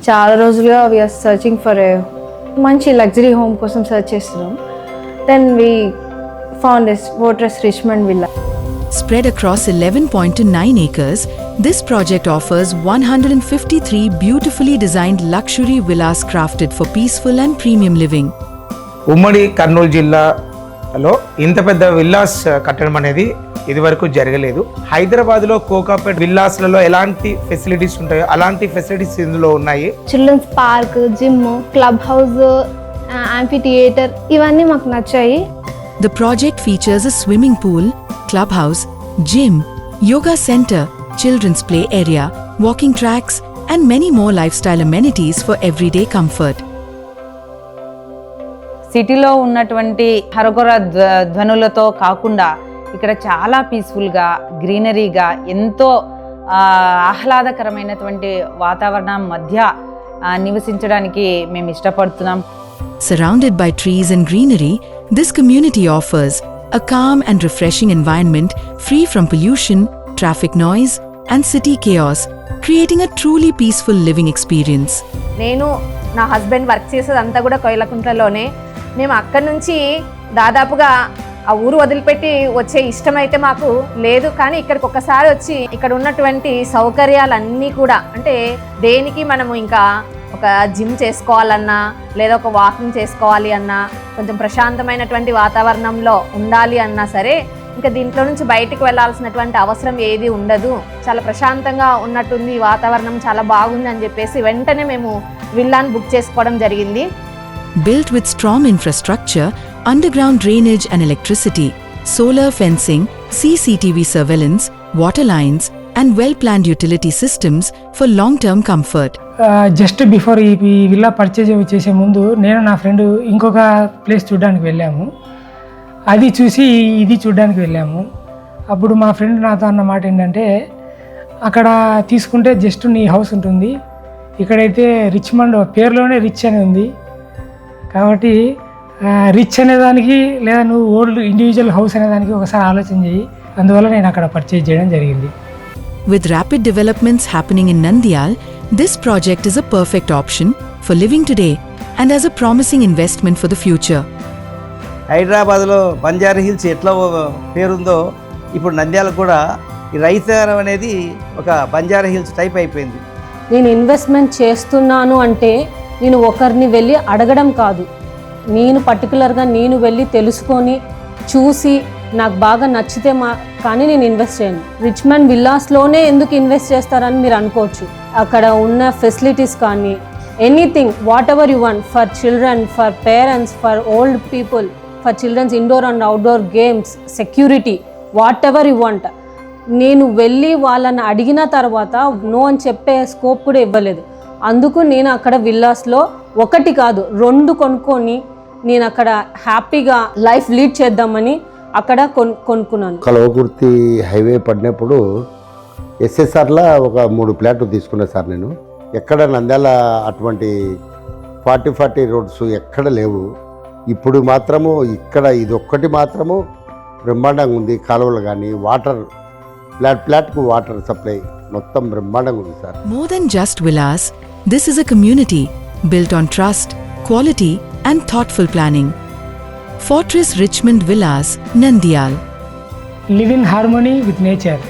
చాలా రోజులుగా we are searching for a మంచి లగ్జరీ హోమ్ కోసం సర్చ్ చేస్తున్నాం. Then we found this Fortress Richmond villa. Spread across 11.9 acres, this project offers 153 beautifully designed luxury villas crafted for peaceful and premium living. ఉమ్మడి కర్నూలు జిల్లాలో ఇంత పెద్ద villas కట్టడం అనేది ఇదివరకు జరగలేదు. హైదరాబాద్లో కోకాపేట్ విల్లాస్లలో ఎలాంటి ఫెసిలిటీస్ ఉంటాయో అలాంటి ఫెసిలిటీస్ ఇందులో ఉన్నాయి. Children's park, gym, club house, amphitheatre ఇవన్నీ మాకు నచ్చాయి. The project features a swimming pool, clubhouse, gym, yoga center, children's play area, walking tracks, and many more lifestyle amenities for everyday comfort. సిటీలో ఉన్నటువంటి హరగొర ధ్వనులతో కాకుండా ఇక్కడ చాలా పీస్ఫుల్గా, గ్రీనరీగా, ఎంతో ఆహ్లాదకరమైనటువంటి వాతావరణం మధ్య నివసించడానికి మేము ఇష్టపడుతున్నాం. Surrounded by trees and greenery, this community offers a calm and refreshing environment free from pollution, traffic noise, and city chaos, creating a truly peaceful living experience. నేను నా హస్బెండ్ వర్క్ చేసేదంతా కూడా కోయిలకుంట్లలోనే. మేము అక్కడి నుంచి దాదాపుగా ఆ ఊరు వదిలిపెట్టి వచ్చే ఇష్టం అయితే మాకు లేదు. కానీ ఇక్కడికి ఒక్కసారి వచ్చి ఇక్కడ ఉన్నటువంటి సౌకర్యాలన్నీ కూడా, అంటే దేనికి మనము ఇంకా ఒక జిమ్ చేసుకోవాలన్నా లేదా ఒక వాకింగ్ చేసుకోవాలి అన్నా, కొంచెం ప్రశాంతమైనటువంటి వాతావరణంలో ఉండాలి అన్నా సరే, ఇంకా దీంట్లో నుంచి బయటికి వెళ్ళాల్సినటువంటి అవసరం ఏది ఉండదు. చాలా ప్రశాంతంగా ఉన్నట్టుంది, వాతావరణం చాలా బాగుంది అని చెప్పేసి వెంటనే మేము విల్లాను బుక్ చేసుకోవడం జరిగింది. Built with strong infrastructure, underground drainage and electricity, solar fencing, CCTV surveillance, water lines, and well-planned utility systems for long-term comfort. Just before ఈ విల్లా పర్చేజ్ చేసే ముందు నేను నా ఫ్రెండ్ ఇంకొక ప్లేస్ చూడడానికి వెళ్ళాము. అది చూసి ఇది చూడడానికి వెళ్ళాము. అప్పుడు మా ఫ్రెండ్ నాతో అన్న మాట ఏంటంటే, అక్కడ తీసుకుంటే జస్ట్ నీ హౌస్ ఉంటుంది, ఇక్కడైతే రిచ్మండ్ పేరులోనే రిచ్ అని ఉంది కాబట్టి రిచ్ అనేదానికి లేదా నువ్వు ఓల్డ్ ఇండివిజువల్ హౌస్ అనేదానికి ఒకసారి ఆలోచన చేయి. అందువల్ల నేను అక్కడ పర్చేజ్ చేయడం జరిగింది. With rapid developments happening in Nandyal, this project is a perfect option for living today and as a promising investment for the future. హైదరాబాద్లో బంజారా హిల్స్ ఎట్లా పేరుందో ఇప్పుడు నంద్యాల కూడా ఈ రైతు అనేది ఒక బంజారా హిల్స్ టైప్ అయిపోయింది. నేను ఇన్వెస్ట్మెంట్ చేస్తున్నాను అంటే నేను ఒకరిని వెళ్ళి అడగడం కాదు, నేను పర్టికులర్గా నేను వెళ్ళి తెలుసుకొని చూసి నాకు బాగా నచ్చితే కానీ నేను ఇన్వెస్ట్ చేయను. రిచ్మండ్ విల్లాస్లోనే ఎందుకు ఇన్వెస్ట్ చేస్తారని మీరు అనుకోవచ్చు. అక్కడ ఉన్న ఫెసిలిటీస్ కానీ anything whatever you want for children, for parents, for old people, for children's indoor and outdoor games, security, whatever you want. నేను వెళ్ళి వాళ్ళని అడిగిన తర్వాత నో అని చెప్పే స్కోప్ కూడా ఇవ్వలేదు. అందుకు నేను అక్కడ విల్లాస్లో ఒకటి కాదు 2 కొనుక్కొని నేను అక్కడ హ్యాపీగా లైఫ్ లీడ్ చేద్దామని అక్కడ కొనుక్కున్నాను. కల్వకుర్తి హైవే పడినప్పుడు ఎస్ఎస్ఆర్లో ఒక 3 ప్లాట్లు తీసుకున్నా సార్ నేను. ఎక్కడ నంద్యాల అటువంటి 40 రోడ్స్ ఎక్కడ లేవు. ఇప్పుడు మాత్రము ఇక్కడ ఇదొక్కటి మాత్రము బ్రహ్మాండంగా ఉంది. కాలువలు కానీ వాటర్ ఫ్లాట్కు వాటర్ సప్లై మొత్తం బ్రహ్మాండంగా ఉంది sir. More than just villas, this is a community built on trust, quality and thoughtful planning. Fortress Richmond Villas, Nandyal. Live in harmony with nature.